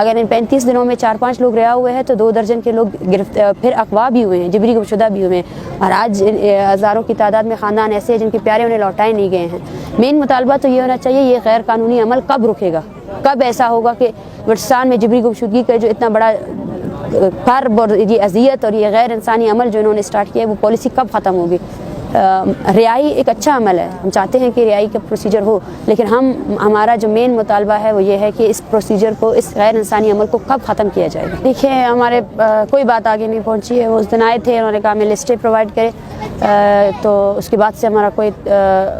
اگر ان 35 دنوں میں 4-5 لوگ رہا ہوئے ہیں تو 2 درجن کے لوگ پھر اغوا بھی ہوئے ہیں، جبری گمشدہ بھی ہوئے ہیں، اور آج ہزاروں کی تعداد میں خاندان ایسے ہیں جن کے پیارے انہیں لوٹائے نہیں گئے ہیں۔ مین مطالبہ تو یہ ہونا چاہیے، یہ غیر قانونی عمل کب رکے گا؟ کب ایسا ہوگا کہ بلوچستان میں جبری گمشدگی کا جو اتنا بڑا کرب اور یہ اذیت اور یہ غیر انسانی عمل جو انہوں نے اسٹارٹ کیا ہے، وہ پالیسی کب ختم ہوگی؟ رہائی ایک اچھا عمل ہے، ہم چاہتے ہیں کہ رہائی کا پروسیجر ہو، لیکن ہمارا جو مین مطالبہ ہے وہ یہ ہے کہ اس پروسیجر کو، اس غیر انسانی عمل کو کب ختم کیا جائے گا۔ دیکھیں، ہمارے کوئی بات آگے نہیں پہنچی ہے۔ وہ اس دن آئے تھے، انہوں نے کہا ہمیں لسٹیں پرووائڈ کرے، تو اس کے بعد سے ہمارا کوئی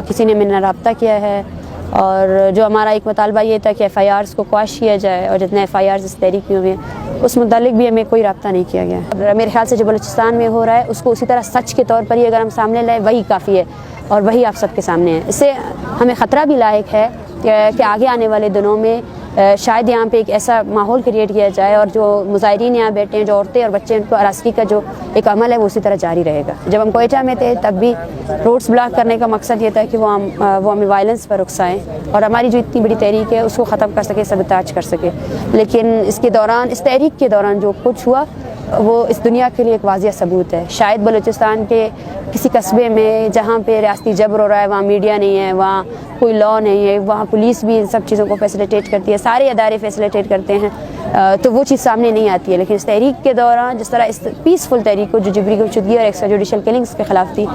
کسی نے میرے رابطہ کیا ہے، اور جو ہمارا ایک مطالبہ یہ تھا کہ FIRs کو قواش کیا جائے، اور جتنے FIRs اس تحریک میں ہوئے ہیں اس متعلق بھی ہمیں کوئی رابطہ نہیں کیا گیا۔ میرے خیال سے جو بلوچستان میں ہو رہا ہے اس کو اسی طرح سچ کے طور پر ہی اگر ہم سامنے لائیں، وہی کافی ہے، اور وہی آپ سب کے سامنے ہے۔ اس سے ہمیں خطرہ بھی لاحق ہے کہ آگے آنے والے دنوں میں شاید یہاں پہ ایک ایسا ماحول کریٹ کیا جائے، اور جو مظاہرین یہاں بیٹھے ہیں، جو عورتیں اور بچے، ان کو ہراسگی کا جو ایک عمل ہے وہ اسی طرح جاری رہے گا۔ جب ہم کوئٹہ میں تھے تب بھی روڈز بلاک کرنے کا مقصد یہ تھا کہ وہ ہمیں وائلنس پر اکسائیں اور ہماری جو اتنی بڑی تحریک ہے اس کو ختم کر سکے، سبوتاج کر سکے۔ لیکن اس کے دوران، اس تحریک کے دوران جو کچھ ہوا وہ اس دنیا کے لیے ایک واضح ثبوت ہے۔ شاید بلوچستان کے کسی قصبے میں جہاں پہ ریاستی جبر ہو رہا ہے وہاں میڈیا نہیں ہے، وہاں کوئی لا نہیں ہے، وہاں پولیس بھی ان سب چیزوں کو فیسیلیٹیٹ کرتی ہے، سارے ادارے فیسیلیٹیٹ کرتے ہیں، تو وہ چیز سامنے نہیں آتی ہے۔ لیکن اس تحریک کے دوران جس طرح اس پیسفل تحریک کو، جو جبری گمشدگی اور ایکسٹرا جوڈیشل کلنگز کے خلاف تھی،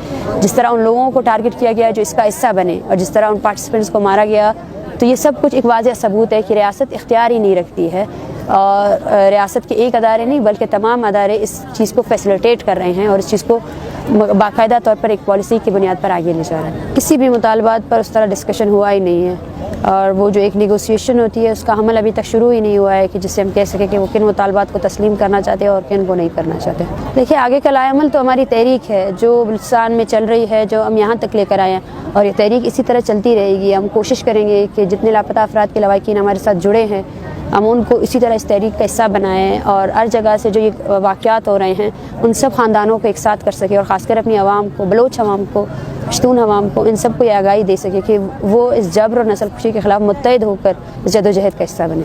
جس طرح ان لوگوں کو ٹارگٹ کیا گیا جو اس کا حصہ بنے، اور جس طرح ان پارٹیسپینٹس کو مارا گیا، تو یہ سب کچھ ایک واضح ثبوت ہے کہ ریاست اختیار ہی نہیں رکھتی ہے، اور ریاست کے ایک ادارے نہیں بلکہ تمام ادارے اس چیز کو فیسیلیٹیٹ کر رہے ہیں، اور اس چیز کو باقاعدہ طور پر ایک پالیسی کی بنیاد پر آگے لے جا رہے ہیں۔ کسی بھی مطالبات پر اس طرح ڈسکشن ہوا ہی نہیں ہے، اور وہ جو ایک نیگوسیشن ہوتی ہے اس کا عمل ابھی تک شروع ہی نہیں ہوا ہے کہ جس سے ہم کہہ سکیں کہ وہ کن مطالبات کو تسلیم کرنا چاہتے ہیں اور کن کو نہیں کرنا چاہتے۔ دیکھیے، آگے کا لائے عمل تو ہماری تحریک ہے جو بلوچستان میں چل رہی ہے، جو ہم یہاں تک لے کر آئے ہیں، اور یہ تحریک اسی طرح چلتی رہے گی۔ ہم کوشش کریں گے کہ جتنے لاپتہ افراد کے لواحقین ہمارے ساتھ جڑے ہیں، ہم ان کو اسی طرح اس تحریک کا حصہ بنائیں، اور ہر جگہ سے جو یہ واقعات ہو رہے ہیں ان سب خاندانوں کو ایک ساتھ کر سکے، اور خاص کر اپنی عوام کو، بلوچ عوام کو، پشتون عوام کو، ان سب کو یہ آگاہی دے سکے کہ وہ اس جبر اور نسل کشی کے خلاف متحد ہو کر جدوجہد کا حصہ بنے۔